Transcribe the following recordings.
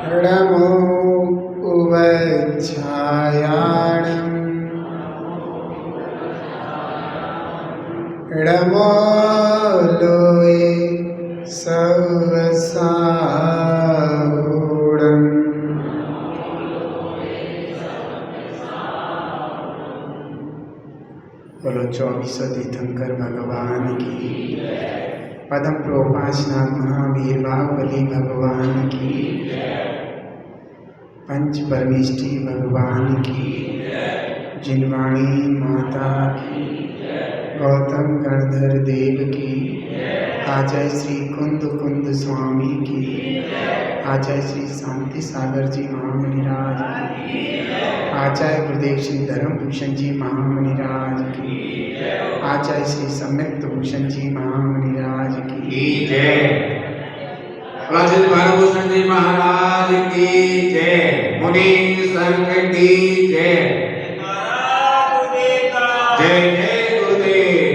नमो उवच्छायाणं नमो लोये सर्वसारूढम् बोलो 24 तीर्थंकर भगवान की, पदम प्रोपासनाथ महावीर बाहुबली भगवान की, पंच परमेष्टि भगवान की, जिनवाणी माता की, गौतम गणधर देव की, आचार्य श्री कुंद स्वामी की, आचार्य श्री शांति सागर जी महामुनिराज की, आचार्य गुरुदेव श्री धर्मभूषण जी महामुनिराज की, आचार्य श्री सम्यक्त भूषण जी महामुनिराज की जय। आचार्य धर्मभूषण जी महाराज की जय। मुनि संघ की जय। जय जय गुरुदेव।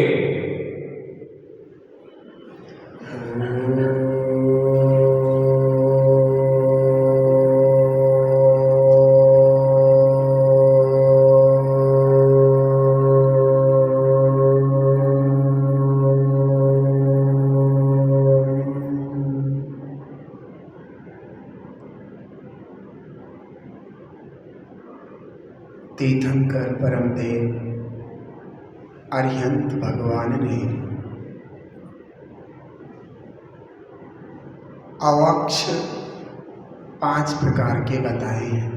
तीर्थंकर परमदेव अरिहंत भगवान ने अवक्ष 5 प्रकार के बताए हैं।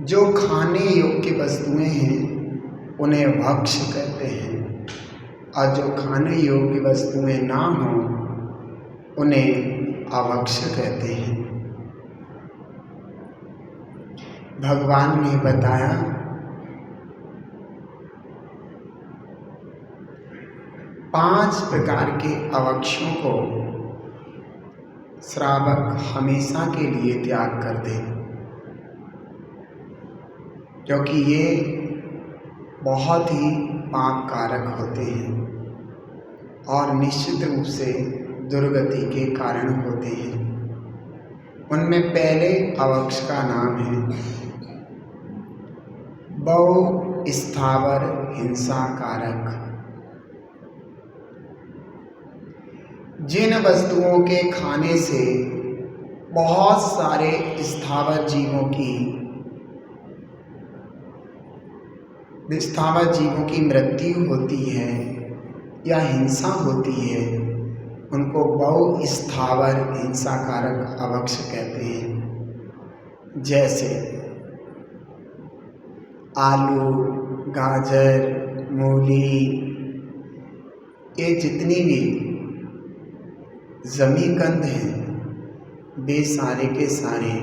जो खाने योग्य वस्तुएं हैं उन्हें भक्ष कहते हैं, और जो खाने योग्य वस्तुएं ना हों उन्हें अभक्ष कहते हैं। भगवान ने बताया 5 प्रकार के अवक्षों को श्रावक हमेशा के लिए त्याग कर दे, क्योंकि ये बहुत ही पाप कारक होते हैं और निश्चित रूप से दुर्गति के कारण होते हैं। उनमें पहले अवक्ष का नाम है बहु स्थावर हिंसा कारक। जिन वस्तुओं के खाने से बहुत सारे स्थावर जीवों की मृत्यु होती है या हिंसा होती है, उनको बहु स्थावर हिंसा कारक अवक्ष कहते हैं। जैसे आलू, गाजर, मूली, ये जितनी भी जमीकंद हैं वे सारे के सारे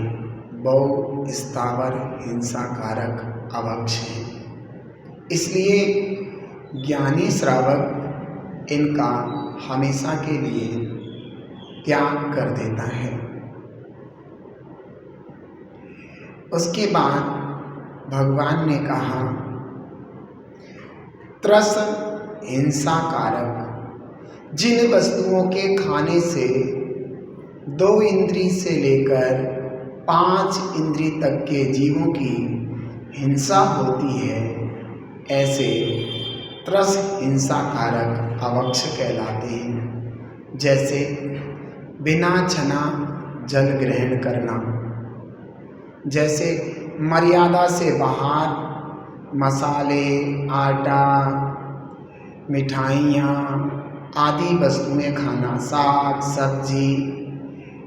बहु स्थावर हिंसा कारक अवक्ष हैं। इसलिए ज्ञानी श्रावक इनका हमेशा के लिए त्याग कर देता है। उसके बाद भगवान ने कहा त्रस हिंसा कारक। जिन वस्तुओं के खाने से 2 इंद्री से लेकर 5 इंद्री तक के जीवों की हिंसा होती है, ऐसे त्रस हिंसा कारक अवक्ष कहलाते हैं। जैसे बिना छना जल ग्रहण करना, जैसे मर्यादा से बाहर मसाले, आटा, मिठाइयाँ आदि वस्तुएं खाना, साग सब्जी,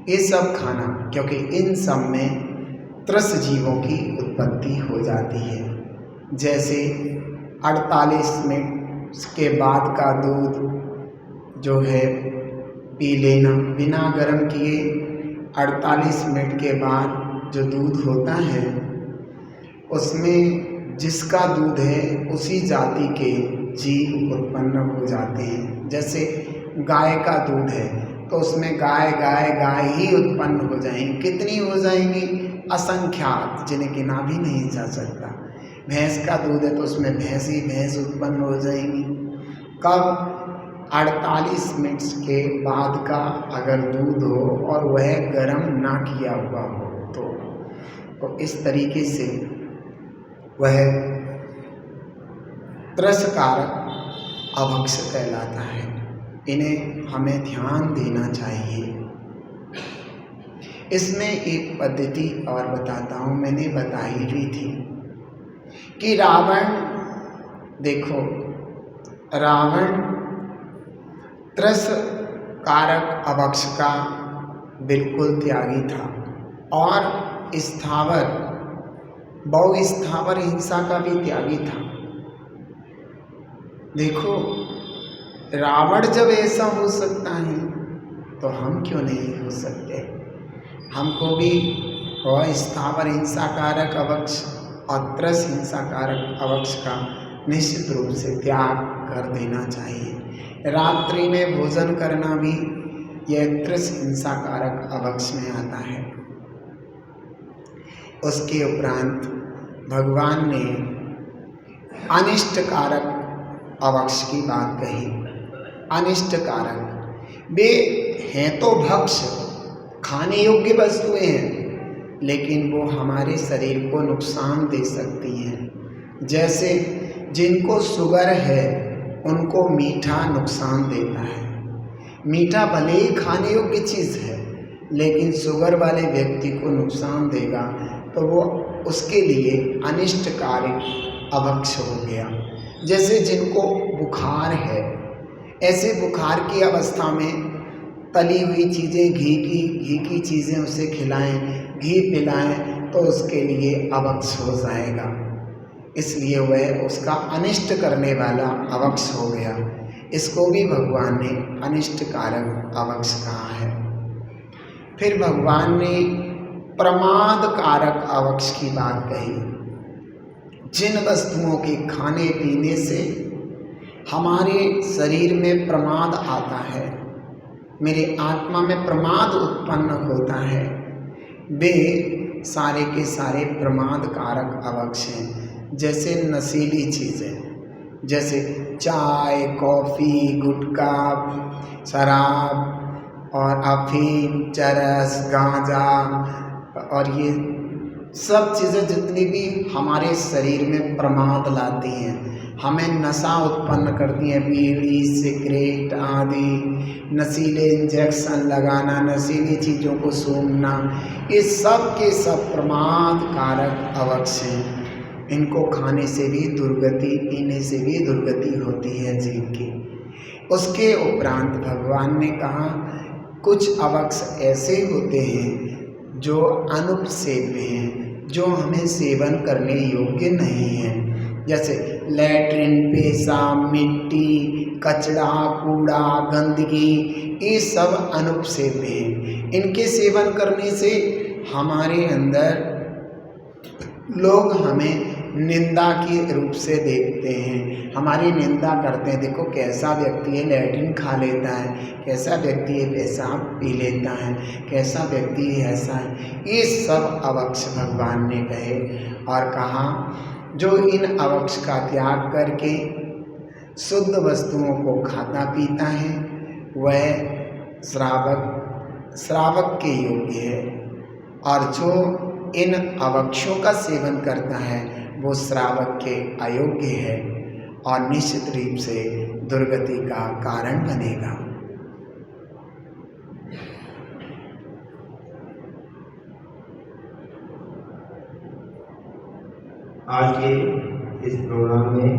ये सब खाना, क्योंकि इन सब में त्रस जीवों की उत्पत्ति हो जाती है। जैसे 48 मिनट के बाद का दूध जो है पी लेना, बिना गर्म किए 48 मिनट के बाद जो दूध होता है उसमें जिसका दूध है उसी जाति के जीव उत्पन्न हो जाते हैं। जैसे गाय का दूध है तो उसमें गाय ही उत्पन्न हो जाएंगी। कितनी हो जाएंगी? असंख्यात, जिन्हें गिना भी नहीं जा सकता। भैंस का दूध है तो उसमें भैंस उत्पन्न हो जाएंगी। कब? 48 मिनट्स के बाद का अगर दूध हो और वह गर्म ना किया हुआ हो तो इस तरीके से वह त्रसकारक अभक्ष कहलाता है। इन्हें हमें ध्यान देना चाहिए। इसमें एक पद्धति और बताता हूँ, मैंने बताई भी थी कि रावण त्रस कारक अभक्ष का बिल्कुल त्यागी था और बहुस्थावर हिंसा का भी त्यागी था। देखो, रावण जब ऐसा हो सकता है तो हम क्यों नहीं हो सकते? हमको भी अस्थावर हिंसा कारक अभक्ष और त्रस हिंसा कारक अभक्ष का निश्चित रूप से त्याग कर देना चाहिए। रात्रि में भोजन करना भी यह त्रस हिंसा कारक अभक्ष में आता है। उसके उपरांत भगवान ने अनिष्ट कारक अभक्ष की बात कही। अनिष्ट कारक, वे हैं तो भक्ष, खाने योग्य वस्तुएं हैं, लेकिन वो हमारे शरीर को नुकसान दे सकती हैं। जैसे जिनको शुगर है उनको मीठा नुकसान देता है। मीठा भले ही खाने योग्य चीज़ है, लेकिन शुगर वाले व्यक्ति को नुकसान देगा तो वो उसके लिए अनिष्टकारी अभक्ष हो गया। जैसे जिनको बुखार है, ऐसे बुखार की अवस्था में तली हुई चीज़ें, घी की चीज़ें उसे खिलाएं, घी पिलाएं तो उसके लिए अभक्ष हो जाएगा। इसलिए वह उसका अनिष्ट करने वाला अभक्ष हो गया। इसको भी भगवान ने अनिष्ट कारक अभक्ष कहा है। फिर भगवान ने प्रमाद कारक अभक्ष की बात कही। जिन वस्तुओं के खाने पीने से हमारे शरीर में प्रमाद आता है, मेरे आत्मा में प्रमाद उत्पन्न होता है, वे सारे के सारे प्रमाद कारक अभक्ष हैं। जैसे नशीली चीज़ें, जैसे चाय, कॉफ़ी, गुटखा, शराब और अफीम, चरस, गांजा और ये सब चीज़ें जितनी भी हमारे शरीर में प्रमाद लाती हैं, हमें नशा उत्पन्न करती हैं, बीड़ी, सिगरेट आदि, नशीले इंजेक्शन लगाना, नशीली चीज़ों को सूंघना, ये सब के सब प्रमाद कारक अभक्ष हैं। इनको खाने से भी दुर्गति, पीने से भी दुर्गति होती है जीव की। उसके उपरांत भगवान ने कहा कुछ अभक्ष ऐसे होते हैं जो अनुपसेव्य हैं, जो हमें सेवन करने योग्य नहीं हैं। जैसे लैट्रिन, पेशाब, मिट्टी, कचड़ा, कूड़ा, गंदगी, ये सब अनुपसेव्य हैं। इनके सेवन करने से हमारे अंदर लोग हमें निंदा के रूप से देखते हैं, हमारी निंदा करते हैं। देखो कैसा व्यक्ति है, लैट्रिन खा लेता है, कैसा व्यक्ति है, पेशाब पी लेता है, कैसा व्यक्ति ऐसा है। ये सब अभक्ष भगवान ने कहे और कहा जो इन अभक्ष का त्याग करके शुद्ध वस्तुओं को खाता पीता है वह श्रावक के योग्य है, और जो इन अभक्षों का सेवन करता है वो श्रावक के अयोग्य है और निश्चित रूप से दुर्गति का कारण बनेगा। आज के इस प्रोग्राम में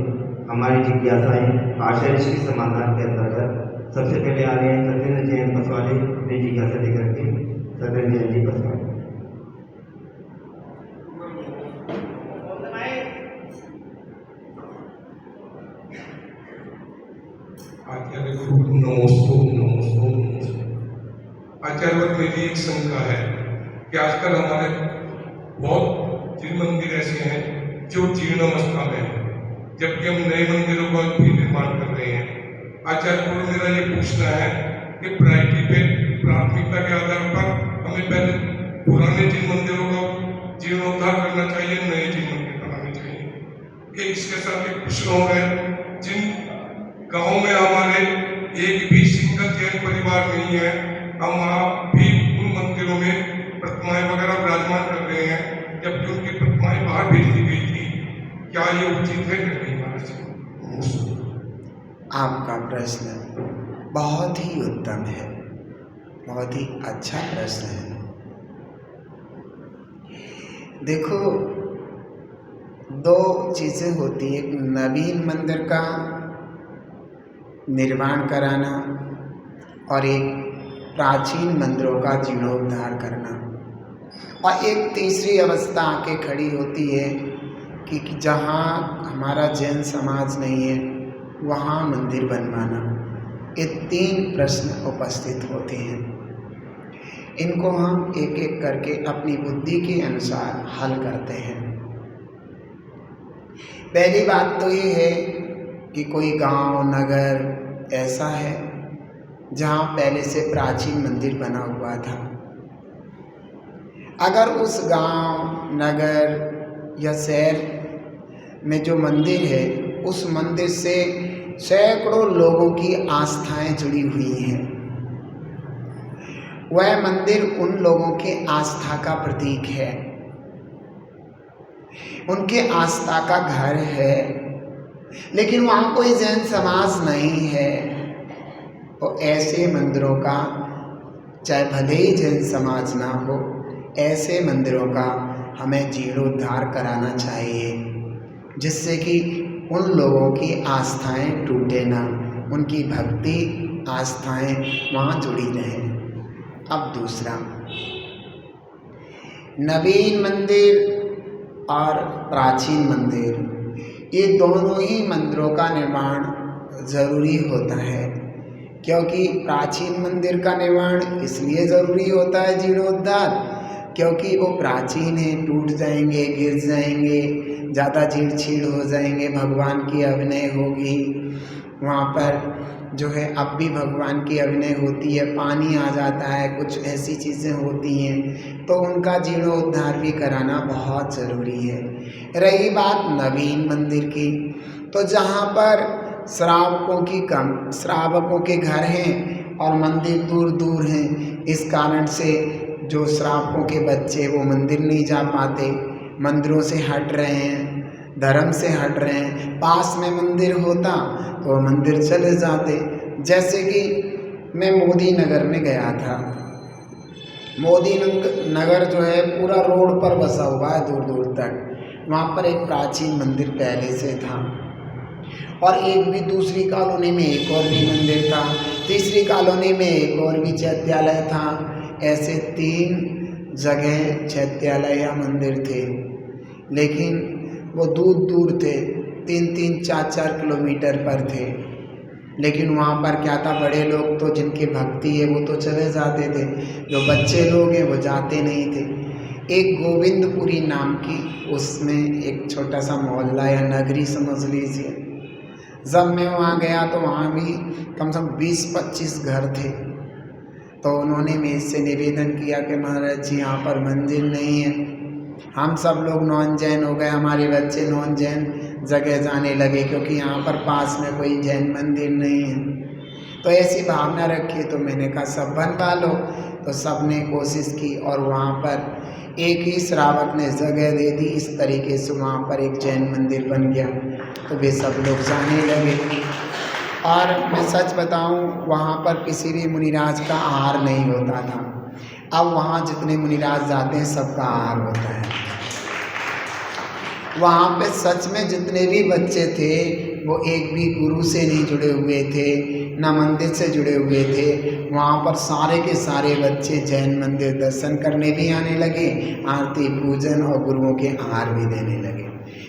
हमारी जिज्ञासाएं आशय ऋषि के समाधान के अंतर्गत सबसे पहले आ रहे हैं सत्येंद्र जैन पसवाले अपनी जिज्ञासा लेकर के। सत्येंद्र जैन जी पसवाले। आचार्य, मेरी एक शंका है कि आजकल हमारे बहुत जिन मंदिर ऐसे हैं जो जीर्ण अवस्था में है, जबकि हम नए मंदिरों का भी निर्माण कर रहे हैं। आचार्य को मेरा ये पूछना है कि प्रायोरिटी पे, प्राथमिकता के आधार पर हमें पहले पुराने जिन मंदिरों का जीर्णोद्धार करना चाहिए, नए जिन मंदिर बनाने चाहिए। इसके साथ एक प्रश्न हो गया, जिन गाँव में हमारे नहीं है, हम वहाँ भी उन मंदिरों में प्रतिमाएं वगैरह विराजमान कर रहे हैं, जबकि उनकी प्रतिमाएं बाहर भेज दी गई थी। क्या ये उचित है कि नहीं महाराज जी? आपका प्रश्न बहुत ही उत्तम है, बहुत ही अच्छा प्रश्न है। देखो, दो चीज़ें होती हैं, एक नवीन मंदिर का निर्माण कराना और एक प्राचीन मंदिरों का जीर्णोद्धार करना, और एक तीसरी अवस्था आके खड़ी होती है कि जहाँ हमारा जैन समाज नहीं है वहाँ मंदिर बनवाना। ये तीन प्रश्न उपस्थित होते हैं। इनको हम एक एक करके अपनी बुद्धि के अनुसार हल करते हैं। पहली बात तो ये है कि कोई गांव नगर ऐसा है जहाँ पहले से प्राचीन मंदिर बना हुआ था। अगर उस गांव नगर या शहर में जो मंदिर है उस मंदिर से सैकड़ों लोगों की आस्थाएं जुड़ी हुई हैं, वह मंदिर उन लोगों के आस्था का प्रतीक है, उनके आस्था का घर है, लेकिन वहाँ कोई जैन समाज नहीं है, तो ऐसे मंदिरों का, चाहे भले ही जैन समाज ना हो, ऐसे मंदिरों का हमें जीर्णोद्धार कराना चाहिए, जिससे कि उन लोगों की आस्थाएं टूटे ना, उनकी भक्ति आस्थाएं वहाँ जुड़ी रहें। अब दूसरा, नवीन मंदिर और प्राचीन मंदिर, ये दोनों ही मंदिरों का निर्माण ज़रूरी होता है, क्योंकि प्राचीन मंदिर का निर्माण इसलिए ज़रूरी होता है जीर्णोद्धार, क्योंकि वो प्राचीन है, टूट जाएंगे, गिर जाएंगे, ज़्यादा चीड़ छीड़ हो जाएंगे, भगवान की अभिनय होगी वहाँ पर, जो है अब भी भगवान की अभिनय होती है, पानी आ जाता है, कुछ ऐसी चीज़ें होती हैं, तो उनका जीर्णोद्धार भी कराना बहुत ज़रूरी है। रही बात नवीन मंदिर की, तो जहाँ पर श्रावकों के घर हैं और मंदिर दूर दूर हैं, इस कारण से जो श्रावकों के बच्चे वो मंदिर नहीं जा पाते, मंदिरों से हट रहे हैं, धर्म से हट रहे हैं। पास में मंदिर होता तो मंदिर चले जाते। जैसे कि मैं मोदी नगर में गया था, मोदी नगर जो है पूरा रोड पर बसा हुआ है दूर दूर तक। वहाँ पर एक प्राचीन मंदिर पहले से था, और एक भी दूसरी कॉलोनी में एक और भी मंदिर था, तीसरी कॉलोनी में एक और भी चैत्यालय था। ऐसे 3 जगह चैत्यालय या मंदिर थे, लेकिन वो दूर दूर थे, 3-3, 4-4 किलोमीटर पर थे। लेकिन वहाँ पर क्या था, बड़े लोग तो जिनकी भक्ति है वो तो चले जाते थे, जो बच्चे लोग हैं वो जाते नहीं थे। एक गोविंदपुरी नाम की उसमें एक छोटा सा मोहल्ला या नगरी समझ लीजिए। जब मैं वहाँ गया तो वहाँ भी कम से कम 20-25 घर थे। तो उन्होंने मेरे से निवेदन किया कि महाराज जी यहाँ पर मंदिर नहीं है, हम सब लोग नॉन जैन हो गए, हमारे बच्चे नॉन जैन जगह जाने लगे, क्योंकि यहाँ पर पास में कोई जैन मंदिर नहीं है। तो ऐसी भावना रखी, तो मैंने कहा सब बनवा लो। तो सब ने कोशिश की और वहाँ पर एक ही श्रावक ने जगह दे दी, इस तरीके से वहाँ पर एक जैन मंदिर बन गया। तो वे सब लोग जाने लगे। और मैं सच बताऊं, वहाँ पर किसी भी मुनिराज का आहार नहीं होता था। अब वहाँ जितने मुनिराज जाते हैं सबका आहार होता है। वहाँ पे सच में जितने भी बच्चे थे वो एक भी गुरु से नहीं जुड़े हुए थे, ना मंदिर से जुड़े हुए थे। वहाँ पर सारे के सारे बच्चे जैन मंदिर दर्शन करने भी आने लगे, आरती पूजन और गुरुओं के आहार भी देने लगे।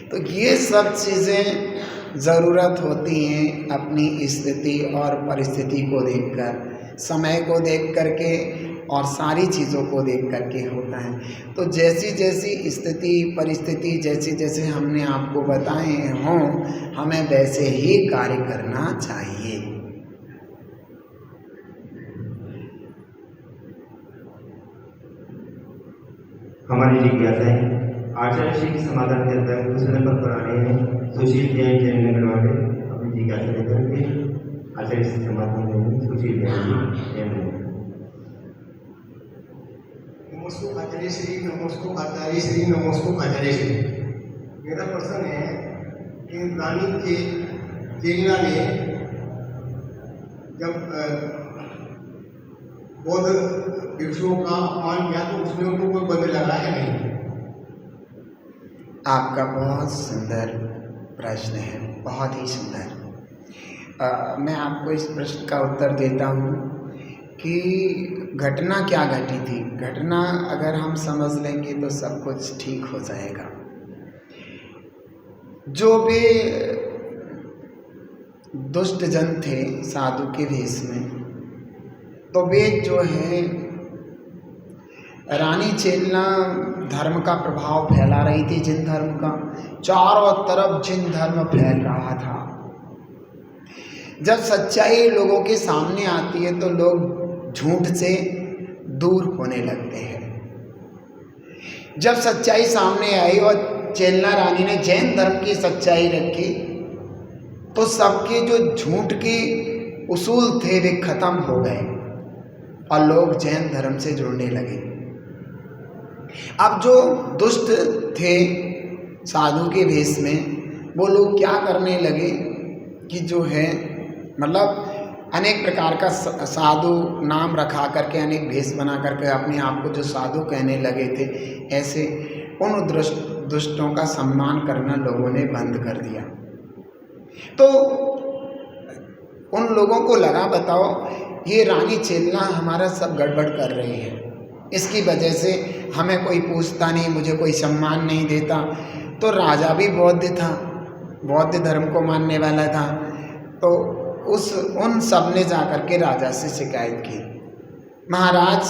तो ये सब चीज़ें ज़रूरत होती हैं अपनी स्थिति और परिस्थिति को देखकर, समय को देख करके और सारी चीज़ों को देख करके होता है। तो जैसी जैसी स्थिति परिस्थिति जैसे जैसे हमने आपको बताए हों, हमें वैसे ही कार्य करना चाहिए। हमारी जिज्ञासाएं आचार्य श्री के समाधान के अंतर्गत दूसरे नंबर पर आ रहे हैं। सुशील जैन जैन नगर वाले अपनी जिज्ञासा लेकर के आचार्य श्री समाधान देंगे। सुशील जैन जी जैन। नमस्ते आचार्य श्री, नमस्ते आचार्य श्री, नमस्ते आचार्य श्री। मेरा प्रश्न है कि रानी के चेला ने जब बौद्ध भिक्षुओं का अपमान किया तो उसमें उनको कोई बंद लगा है नहीं? आपका बहुत सुंदर प्रश्न है, बहुत ही सुंदर। मैं आपको इस प्रश्न का उत्तर देता हूँ कि घटना क्या घटी थी। घटना अगर हम समझ लेंगे तो सब कुछ ठीक हो जाएगा। जो भी दुष्ट जन थे साधु के वेश में, तो वे जो है रानी चेलना धर्म का प्रभाव फैला रही थी, जिन धर्म का, चारों तरफ जिन धर्म फैल रहा था। जब सच्चाई लोगों के सामने आती है तो लोग झूठ से दूर होने लगते हैं। जब सच्चाई सामने आई और चेलना रानी ने जैन धर्म की सच्चाई रखी तो सबके जो झूठ के उसूल थे वे खत्म हो गए और लोग जैन धर्म से जुड़ने लगे। अब जो दुष्ट थे साधु के वेश में, वो लोग क्या करने लगे कि जो है मतलब अनेक प्रकार का साधु नाम रखा करके, अनेक भेष बना करके अपने आप को जो साधु कहने लगे थे, ऐसे उन दुष्टों का सम्मान करना लोगों ने बंद कर दिया। तो उन लोगों को लगा, बताओ ये रानी चेलना हमारा सब गड़बड़ कर रही है, इसकी वजह से हमें कोई पूछता नहीं, मुझे कोई सम्मान नहीं देता। तो राजा भी बौद्ध था, बौद्ध धर्म को मानने वाला था। तो उन सब ने जाकर के राजा से शिकायत की, महाराज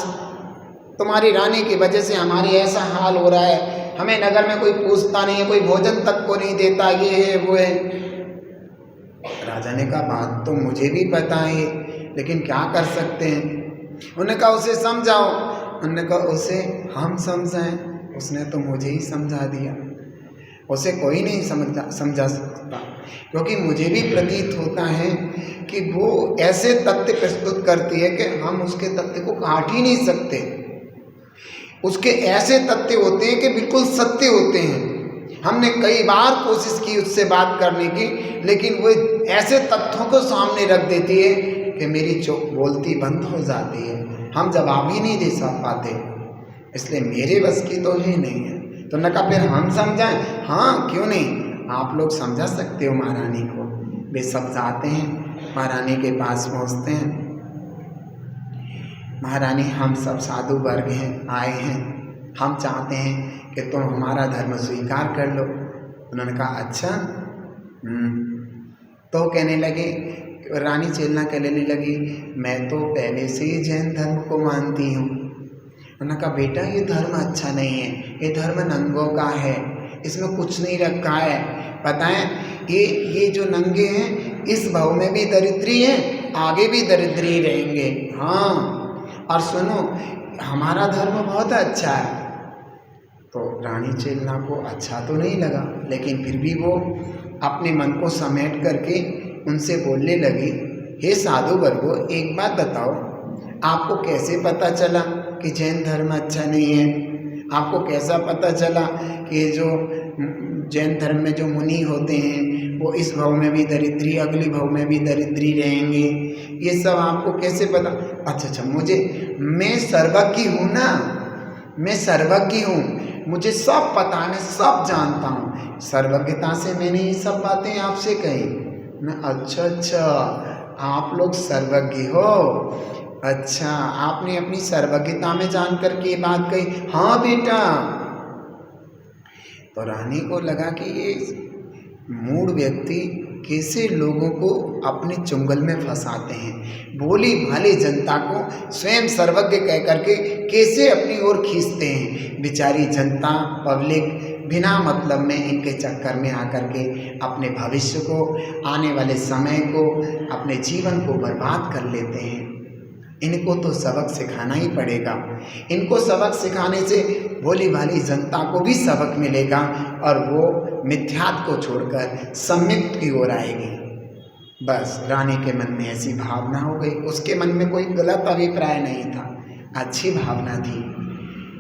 तुम्हारी रानी की वजह से हमारी ऐसा हाल हो रहा है, हमें नगर में कोई पूछता नहीं है, कोई भोजन तक को नहीं देता, ये है वो है। राजा ने कहा बात तो मुझे भी पता है, लेकिन क्या कर सकते हैं। उन्होंने कहा उसे समझाओ। उन्होंने कहा उसे हम समझाएं, उसने तो मुझे ही समझा दिया, उसे कोई नहीं समझा सकता। क्योंकि मुझे भी प्रतीत होता है कि वो ऐसे तथ्य प्रस्तुत करती है कि हम उसके तथ्य को काट ही नहीं सकते। उसके ऐसे तथ्य होते हैं कि बिल्कुल सत्य होते हैं। हमने कई बार कोशिश की उससे बात करने की, लेकिन वो ऐसे तथ्यों को सामने रख देती है कि मेरी बोलती बंद हो जाती है, हम जवाब ही नहीं दे पाते। इसलिए मेरे बस की तो ही नहीं है। तो न कहा फिर हम समझाएं? हाँ क्यों नहीं, आप लोग समझा सकते हो महारानी को। वे सब जाते हैं, महारानी के पास पहुँचते हैं। महारानी हम सब साधु वर्ग हैं, आए हैं, हम चाहते हैं कि तुम हमारा धर्म स्वीकार कर लो। उन्होंने कहा अच्छा। तो कहने लगे, रानी चेलना कहने लगी, मैं तो पहले से ही जैन धर्म को मानती हूँ। उन्होंने कहा बेटा ये धर्म अच्छा नहीं है, ये धर्म नंगों का है, इसमें कुछ नहीं रखा है। पता है ये जो नंगे हैं इस भाव में भी दरिद्री हैं, आगे भी दरिद्री रहेंगे। हाँ और सुनो हमारा धर्म बहुत अच्छा है। तो रानी चेलना को अच्छा तो नहीं लगा, लेकिन फिर भी वो अपने मन को समेट करके उनसे बोलने लगी, हे साधु वर्गो एक बात बताओ, आपको कैसे पता चला कि जैन धर्म अच्छा नहीं है? आपको कैसा पता चला कि जो जैन धर्म में जो मुनि होते हैं वो इस भाव में भी दरिद्री, अगली भाव में भी दरिद्री रहेंगे? ये सब आपको कैसे पता? अच्छा मैं सर्वज्ञ हूँ ना, मैं सर्वज्ञ हूँ, मुझे सब पता है, मैं सब जानता हूँ। सर्वज्ञता से मैंने ये सब बातें आपसे कही। मैं अच्छा आप लोग सर्वज्ञ हो, अच्छा आपने अपनी सर्वज्ञता में जान करके ये बात कही? हाँ बेटा। तो रानी को लगा कि ये मूढ़ व्यक्ति कैसे लोगों को अपने चुंगल में फंसाते हैं, भोली भाली जनता को स्वयं सर्वज्ञ कह करके कैसे अपनी ओर खींचते हैं। बेचारी जनता पब्लिक बिना मतलब में इनके चक्कर में आकर के अपने भविष्य को, आने वाले समय को, अपने जीवन को बर्बाद कर लेते हैं। इनको तो सबक सिखाना ही पड़ेगा। इनको सबक सिखाने से भोली भाली जनता को भी सबक मिलेगा और वो मिथ्यात्व को छोड़कर सम्यक की ओर आएगी। बस रानी के मन में ऐसी भावना हो गई। उसके मन में कोई गलत अभिप्राय नहीं था, अच्छी भावना थी।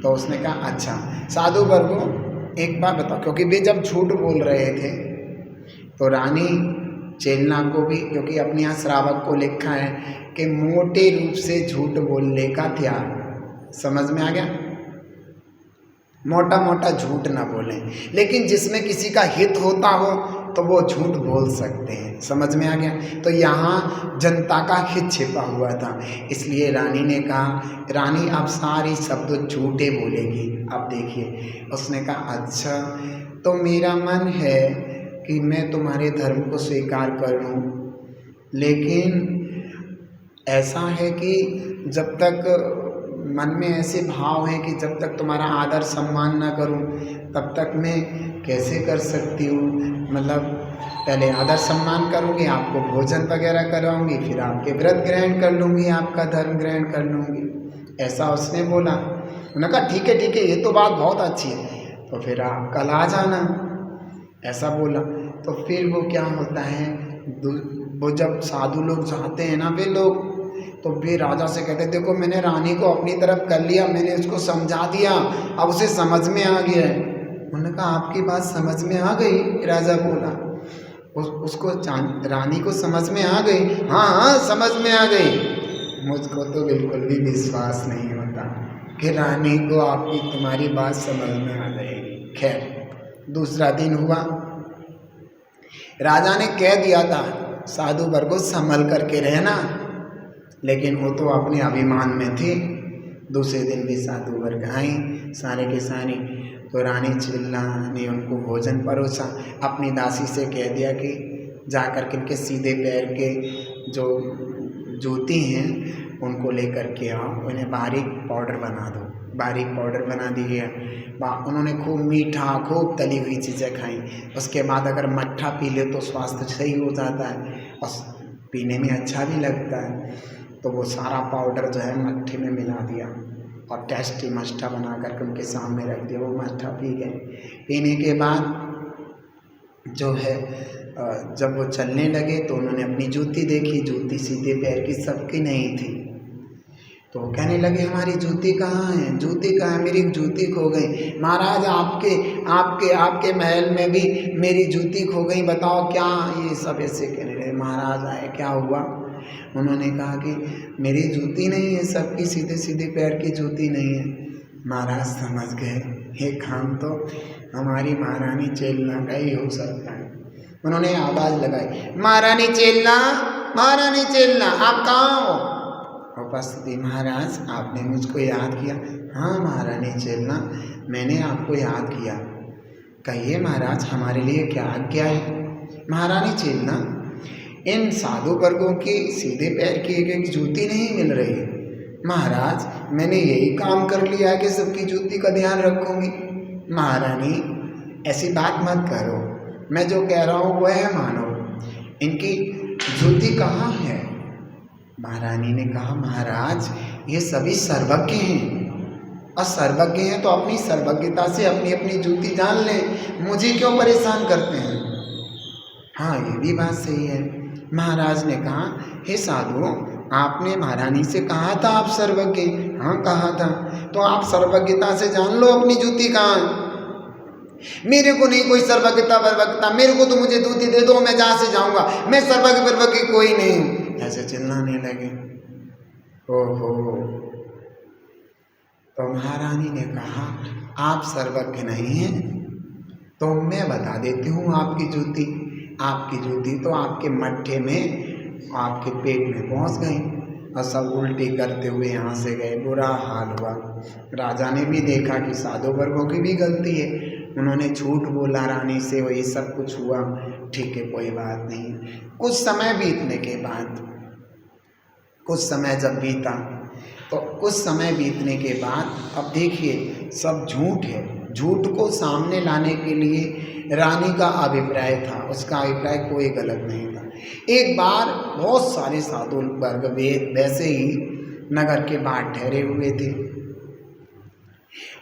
तो उसने कहा अच्छा साधु वर्गो एक बात बताओ, क्योंकि वे जब झूठ बोल रहे थे तो रानी चेलना को भी, क्योंकि अपने यहाँ श्रावक को लिखा है कि मोटे रूप से झूठ बोलने का त्याग, समझ में आ गया, मोटा मोटा झूठ ना बोलें, लेकिन जिसमें किसी का हित होता हो तो वो झूठ बोल सकते हैं, समझ में आ गया। तो यहाँ जनता का हित छिपा हुआ था, इसलिए रानी ने कहा, रानी आप सारी शब्द झूठे बोलेगी। अब देखिए उसने कहा अच्छा तो मेरा मन है कि मैं तुम्हारे धर्म को स्वीकार कर लूँ, लेकिन ऐसा है कि जब तक मन में ऐसे भाव हैं कि जब तक तुम्हारा आदर सम्मान ना करूं तब तक मैं कैसे कर सकती हूँ, मतलब पहले आदर सम्मान करूँगी, आपको भोजन वगैरह कराऊंगी, फिर आपके व्रत ग्रहण कर लूँगी, आपका धर्म ग्रहण कर लूँगी, ऐसा उसने बोला। उन्होंने कहा ठीक है ये तो बात बहुत अच्छी है, तो फिर आप कल आ जाना, ऐसा बोला। तो फिर वो क्या होता है, वो जब साधु लोग जाते हैं ना वे लोग, तो वे राजा से कहते देखो मैंने रानी को अपनी तरफ कर लिया, मैंने उसको समझा दिया, अब उसे समझ में आ गया है। उन्होंने कहा आपकी बात समझ में आ गई? राजा बोला उसको रानी को समझ में आ गई? हाँ समझ में आ गई। मुझको तो बिल्कुल भी विश्वास नहीं होता कि रानी को आपकी तुम्हारी बात समझ में आ जाएगी। खैर दूसरा दिन हुआ, राजा ने कह दिया था साधु वर्गो संभल करके रहना, लेकिन वो तो अपने अभिमान में थे। दूसरे दिन भी साधु वर्ग आई सारे के सारे, तो रानी चिल्ला ने उनको भोजन परोसा, अपनी दासी से कह दिया कि जाकर के इनके सीधे पैर के जो जूती हैं उनको लेकर के आओ, उन्हें बारीक पाउडर बना दो। बारीक पाउडर बना दी गया। उन्होंने खूब मीठा खूब तली हुई चीज़ें खाई। उसके बाद अगर मट्ठा पी ले तो स्वास्थ्य सही हो जाता है और पीने में अच्छा भी लगता है। तो वो सारा पाउडर जो है मट्ठे में मिला दिया और टेस्टी मट्ठा बना करके उनके सामने रख दिया। वो मट्ठा पी गए। पीने के बाद जो है जब वो चलने लगे तो उन्होंने अपनी जूती देखी, जूती सीधे पैर की सबकी नहीं थी। तो वो कहने लगे हमारी जूती कहाँ है, जूती कहाँ है, मेरी जूती खो गई। महाराज आपके महल में भी मेरी जूती खो गई, बताओ क्या। ये सब ऐसे कहने लगे। महाराज आए, क्या हुआ? उन्होंने कहा कि मेरी जूती नहीं है, सबकी सीधे सीधे पैर की जूती नहीं है। महाराज समझ गए ये काम तो हमारी महारानी चेलना का ही हो सकता है। उन्होंने आवाज़ लगाई, महारानी चेलना, महारानी चेलना, आप कहाँ हो? उपस्थिति, महाराज आपने मुझको याद किया? हाँ महारानी चेलना, मैंने आपको याद किया। कहिए महाराज हमारे लिए क्या आज्ञा है? महारानी चेलना, इन साधु वर्गों की सीधे पैर की एक एक जूती नहीं मिल रही। महाराज मैंने यही काम कर लिया है कि सबकी जूती का ध्यान रखूंगी। महारानी ऐसी बात मत करो, मैं जो कह रहा हूँ वह मानो। इनकी जूती कहाँ है? महारानी ने कहा महाराज ये सभी सर्वज्ञ हैं और सर्वज्ञ हैं तो अपनी सर्वज्ञता से अपनी अपनी जूती जान लें, मुझे क्यों परेशान करते हैं। हाँ ये भी बात सही है। महाराज ने कहा हे साधु, आपने महारानी से कहा था आप सर्वज्ञ? हाँ कहा था। तो आप सर्वज्ञता से जान लो अपनी जूती कहाँ है। मेरे को नहीं कोई सर्वज्ञता वर्वज्ञता, मेरे को तो मुझे जूती दे दो, मैं जहाँ से जाऊँगा, मैं सर्वज्ञ वर्वज्ञ कोई नहीं। ऐसे चिल्लाने लगे। ओहो। तो महारानी ने कहा आप सर्वज्ञ नहीं हैं तो मैं बता देती हूँ आपकी जूती। आपकी जूती तो आपके मट्ठे में आपके पेट में पहुँच गई और सब उल्टी करते हुए यहाँ से गए। बुरा हाल हुआ। राजा ने भी देखा कि साधु वर्गों की भी गलती है, उन्होंने झूठ बोला रानी से, वही सब कुछ हुआ। ठीक है कोई बात नहीं। कुछ समय बीतने के बाद, कुछ समय जब बीता तो कुछ समय बीतने के बाद अब देखिए सब झूठ है। झूठ को सामने लाने के लिए रानी का अभिप्राय था, उसका अभिप्राय कोई गलत नहीं था। एक बार बहुत सारे साधु वर्ग वैसे ही नगर के बाहर ठहरे हुए थे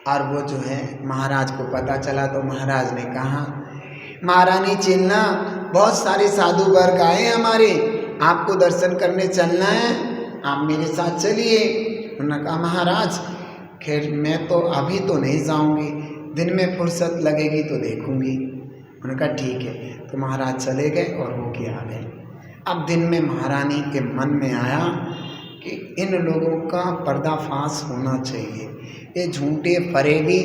और वो जो है महाराज को पता चला तो महाराज ने कहा महारानी चेलना, बहुत सारे साधु वर्ग आए हमारे, आपको दर्शन करने चलना है, आप मेरे साथ चलिए। उन्होंने कहा महाराज खैर मैं तो अभी तो नहीं जाऊंगी, दिन में फुर्सत लगेगी तो देखूंगी। उन्होंने कहा ठीक है। तो महाराज चले गए और वो के आ गए। अब दिन में महारानी के मन में आया कि इन लोगों का पर्दाफाश होना चाहिए, ये झूठे फरेबी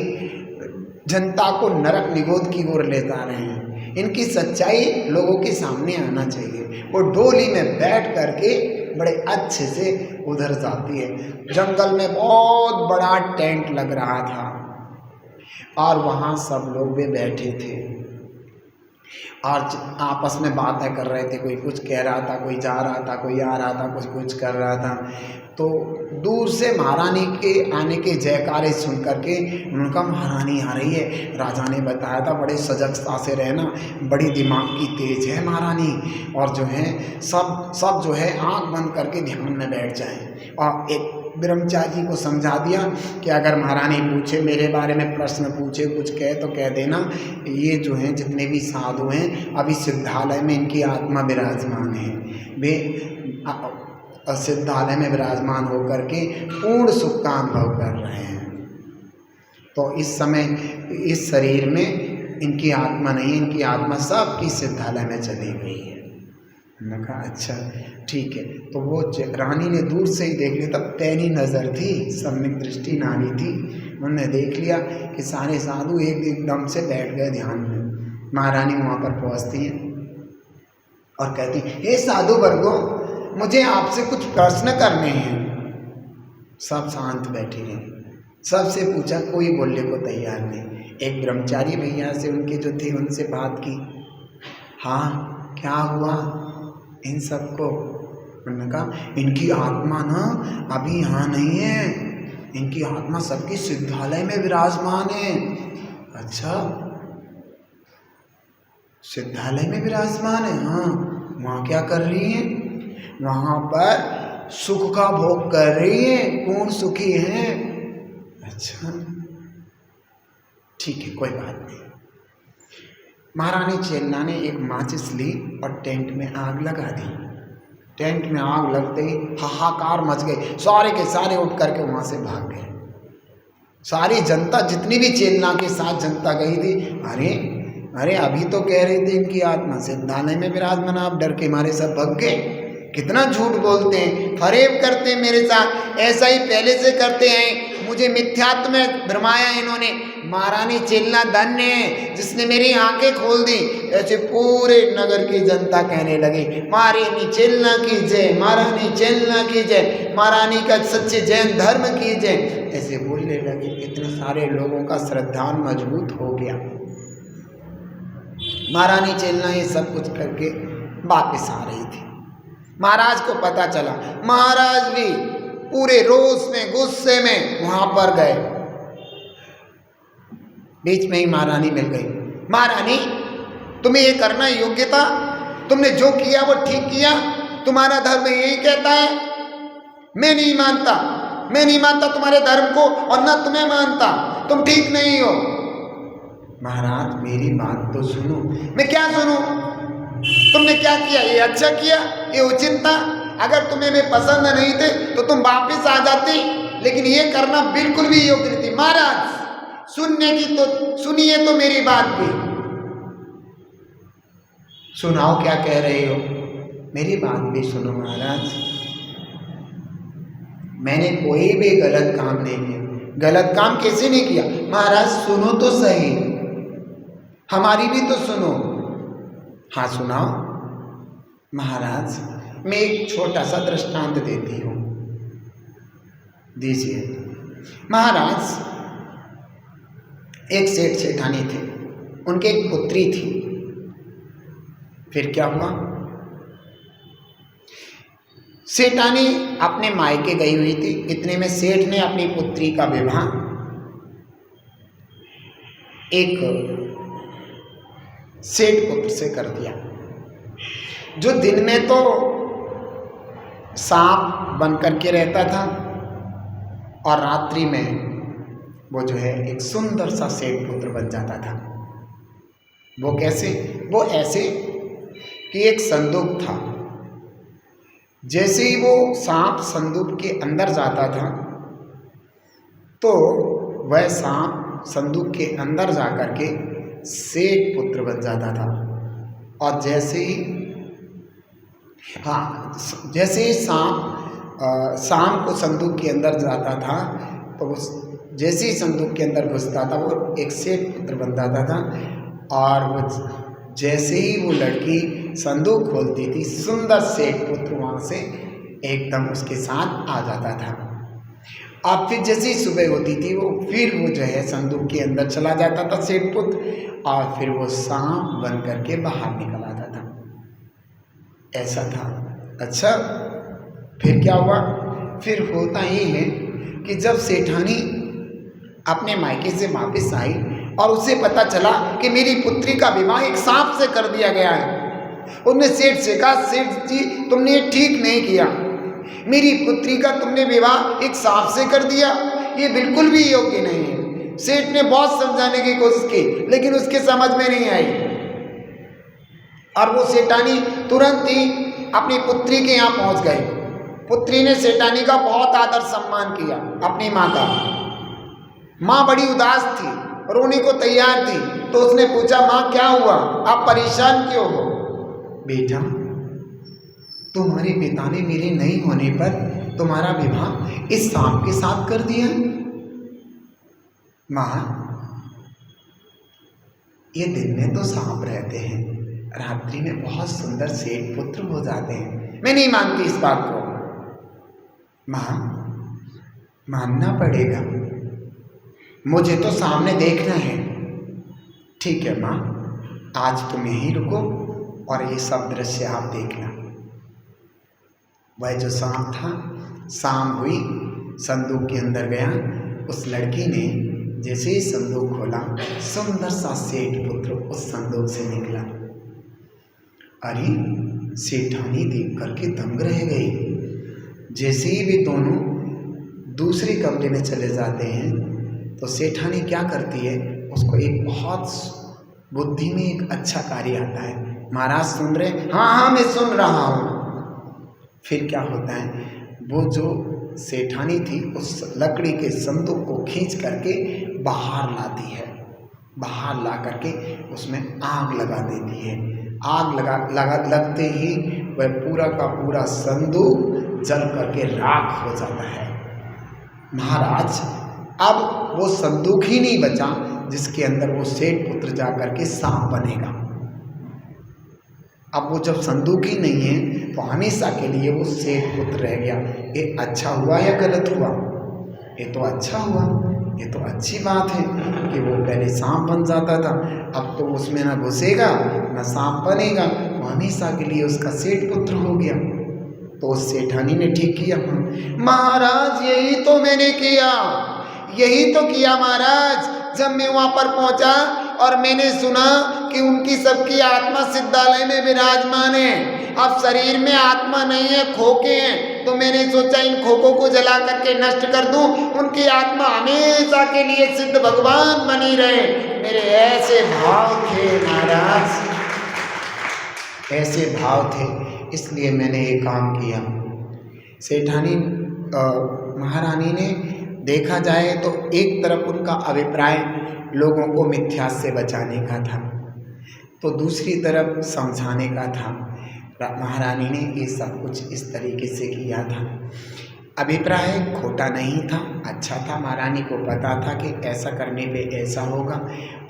जनता को नरक निगोद की ओर ले जा रहे हैं, इनकी सच्चाई लोगों के सामने आना चाहिए। वो डोली में बैठ करके बड़े अच्छे से उधर जाती है। जंगल में बहुत बड़ा टेंट लग रहा था और वहाँ सब लोग भी बैठे थे और आपस में बातें कर रहे थे। कोई कुछ कह रहा था, कोई जा रहा था, कोई आ रहा था, कुछ कर रहा था। तो दूर से महारानी के आने के जयकारे सुन करके उनका महारानी आ रही है। राजा ने बताया था बड़े सजगता से रहना, बड़ी दिमाग की तेज है महारानी, और जो है सब जो है आंख बंद करके ध्यान में बैठ जाएं। और एक ब्रह्मचारी जी को समझा दिया कि अगर महारानी पूछे, मेरे बारे में प्रश्न पूछे, कुछ कहे तो कह देना ये जो हैं जितने भी साधु हैं अभी सिद्धालय में इनकी आत्मा विराजमान है, वे सिद्धालय में विराजमान होकर के पूर्ण सुख का अनुभव कर रहे हैं। तो इस समय इस शरीर में इनकी आत्मा नहीं, इनकी आत्मा सबकी सिद्धालय में चली गई है। मैंने कहा अच्छा ठीक है। तो वो रानी ने दूर से ही देख लिया, तब पैनी नज़र थी, सम्यक दृष्टि नारी थी, उन्होंने देख लिया कि सारे साधु एकदम से बैठ गए ध्यान में। महारानी वहाँ पर पहुँचती हैं और कहती, हे साधु वर्गो, मुझे आपसे कुछ प्रश्न करने हैं। सब शांत बैठे हैं, सबसे पूछा, कोई बोलने को तैयार नहीं। एक ब्रह्मचारी भैया से उनके जो थे उनसे बात की, हाँ क्या हुआ इन सबको? उन्होंने कहा इनकी आत्मा ना अभी यहाँ नहीं है, इनकी आत्मा सबकी सिद्धालय में विराजमान है। अच्छा, सिद्धालय में विराजमान है? हाँ। वहाँ क्या कर रही है? वहाँ पर सुख का भोग कर रही है, पूर्ण सुखी है। अच्छा ठीक है, कोई बात नहीं। महारानी चेन्ना ने एक माचिस ली और टेंट में आग लगा दी। टेंट में आग लगते ही हाहाकार मच गई, सारे के सारे उठ करके वहाँ से भाग गए। सारी जनता, जितनी भी चेन्ना के साथ जनता गई थी, अरे अभी तो कह रहे थे इनकी आत्मा सिद्धालय में विराजमान, आप डर के मारे सब भाग गए। कितना झूठ बोलते हैं, फरेब करते हैं मेरे साथ, ऐसा ही पहले से करते हैं, मुझे मिथ्यात्व में भरमाया इन्होंने। महारानी चेन्ना धन्य है जिसने मेरी आंखें खोल दी। ऐसे पूरे नगर की जनता कहने लगी, महारानी चेन्ना की जय, महारानी चेन्ना की जय, महारानी का सच्चे जैन धर्म की जय, ऐसे बोलने लगे। इतने सारे लोगों का श्रद्धा मजबूत हो गया। महारानी चेन्ना ये सब कुछ करके वापस आ रही थी। महाराज को पता चला, महाराज भी पूरे रोष में, गुस्से में वहां पर गए। बीच में ही महारानी मिल गई। महारानी, तुम्हें ये करना योग्य था, तुमने जो किया वो ठीक किया, तुम्हारा धर्म यही कहता है। मैं नहीं मानता तुम्हारे धर्म को, और न तुम्हें मानता, तुम ठीक नहीं हो। महाराज मेरी बात तो सुनो। मैं क्या सुनूं? तुमने क्या किया? ये अच्छा किया, ये उचित था। अगर तुम्हें मैं पसंद नहीं थे तो तुम वापिस आ जाती, लेकिन ये करना बिल्कुल भी योग्य नहीं थी। महाराज सुनिए तो मेरी बात भी सुनाओ, क्या कह रहे हो? मेरी बात भी सुनो महाराज। मैंने कोई भी गलत काम नहीं किया। गलत काम कैसे नहीं किया? महाराज सुनो तो सही, हमारी भी तो सुनो। हाँ सुनाओ। महाराज मैं एक छोटा सा दृष्टांत देती हूँ, दीजिए। महाराज एक सेठ सेठानी थे, उनके एक पुत्री थी। फिर क्या हुआ? सेठानी अपने मायके गई हुई थी। इतने में सेठ ने अपनी पुत्री का विवाह एक सेठ पुत्र से कर दिया, जो दिन में तो सांप बन करके रहता था और रात्रि में वो जो है एक सुंदर सा सेठ पुत्र बन जाता था। वो कैसे? वो ऐसे कि एक संदूक था, जैसे ही वो सांप संदूक के अंदर जाता था तो वह सांप संदूक के अंदर जा कर के सेठ पुत्र बन जाता था। और जैसे ही सांप को संदूक के अंदर जाता था, तो उस जैसे ही संदूक के अंदर घुसता था वो एक सेठ पुत्र बन जाता था। और वो जैसे ही वो लड़की संदूक खोलती थी, सुंदर सेठ पुत्र वहाँ से एकदम उसके साथ आ जाता था। अब फिर जैसे ही सुबह होती थी वो जो है संदूक के अंदर चला जाता था सेठ पुत्र, और फिर वो सांप बन करके बाहर निकल आता था। ऐसा था। अच्छा, फिर क्या हुआ? फिर होता ये है कि जब सेठानी अपने मायके से वापस आई और उसे पता चला कि मेरी पुत्री का विवाह एक सांप से कर दिया गया है, उसने सेठ से कहा, सेठ जी तुमने ये ठीक नहीं किया, मेरी पुत्री का तुमने विवाह एक सांप से कर दिया, ये बिल्कुल भी योग्य नहीं है। सेठ ने बहुत समझाने की कोशिश की लेकिन उसके समझ में नहीं आई, और वो सेठानी तुरंत ही अपनी पुत्री के यहाँ पहुँच गई। पुत्री ने सेठानी का बहुत आदर सम्मान किया, अपनी माँ का। माँ बड़ी उदास थी, रोने को तैयार थी, तो उसने पूछा, माँ क्या हुआ, आप परेशान क्यों हो? बेटा, तुम्हारे पिता ने मेरे नहीं होने पर तुम्हारा विवाह इस सांप के साथ कर दिया। माँ, ये दिन में तो सांप रहते हैं, रात्रि में बहुत सुंदर सेठ पुत्र हो जाते हैं, मैं नहीं मानती इस बात को। माँ, मानना पड़ेगा, मुझे तो सामने देखना है। ठीक है माँ, आज तुम यहीं रुको और ये सब दृश्य आप देखना। वह जो सांप था, शाम हुई, संदूक के अंदर गया। उस लड़की ने जैसे ही संदूक खोला, सुंदर सा सेठ पुत्र उस संदूक से निकला। अरे, सेठानी देख करके दंग रह गई। जैसे ही वे दोनों दूसरे कमरे में चले जाते हैं तो सेठानी क्या करती है, उसको एक बहुत बुद्धि में एक अच्छा कार्य आता है। महाराज सुन रहे? हाँ, मैं सुन रहा हूँ। फिर क्या होता है, वो जो सेठानी थी उस लकड़ी के संदूक को खींच करके बाहर लाती है। बाहर ला करके उसमें आग लगा देती है। आग लगते ही वह पूरा का पूरा संदूक जल करके राख हो जाता है। महाराज, अब वो संदूक ही नहीं बचा जिसके अंदर वो सेठ पुत्र जा करके सांप बनेगा। अब वो जब संदूक ही नहीं है तो हमेशा के लिए वो सेठ पुत्र रह गया। ये अच्छा हुआ या गलत हुआ? ये तो अच्छा हुआ, ये तो अच्छी बात है कि वो पहले सांप बन जाता था, अब तो उसमें ना घुसेगा ना सांप बनेगा, वो हमेशा के लिए उसका सेठ पुत्र हो गया। तो उस सेठानी ने ठीक किया। महाराज, यही तो मैंने किया, यही तो किया महाराज। जब मैं वहाँ पर पहुँचा और मैंने सुना कि उनकी सबकी आत्मा सिद्धालय में विराजमान है, अब शरीर में आत्मा नहीं है, खोखे हैं, तो मैंने सोचा इन खोखों को जला करके नष्ट कर दूं, उनकी आत्मा हमेशा के लिए सिद्ध भगवान बनी रहे। मेरे ऐसे भाव थे महाराज, ऐसे भाव थे, इसलिए मैंने ये काम किया। सेठानी महारानी ने देखा जाए तो एक तरफ उनका अभिप्राय लोगों को मिथ्या से बचाने का था, तो दूसरी तरफ समझाने का था। महारानी ने ये सब कुछ इस तरीके से किया था। अभिप्राय खोटा नहीं था, अच्छा था। महारानी को पता था कि ऐसा करने पे ऐसा होगा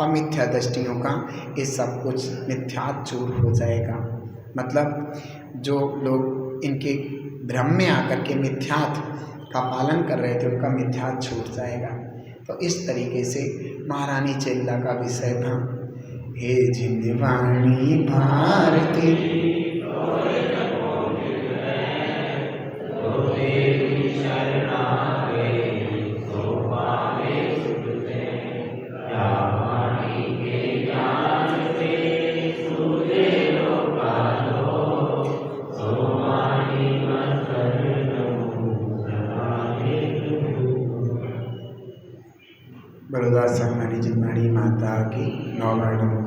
और मिथ्या दृष्टियों का ये सब कुछ मिथ्याचूर हो जाएगा। मतलब जो लोग इनके भ्रम में आकर के मिथ्यात का पालन कर रहे थे उनका मिथ्यात छूट जाएगा। तो इस तरीके से महारानी चिल्ला का विषय था। हे जिंदवाणी भारती बड़ौदा संगमणि जिनवाणी माता की 9 बार नमो।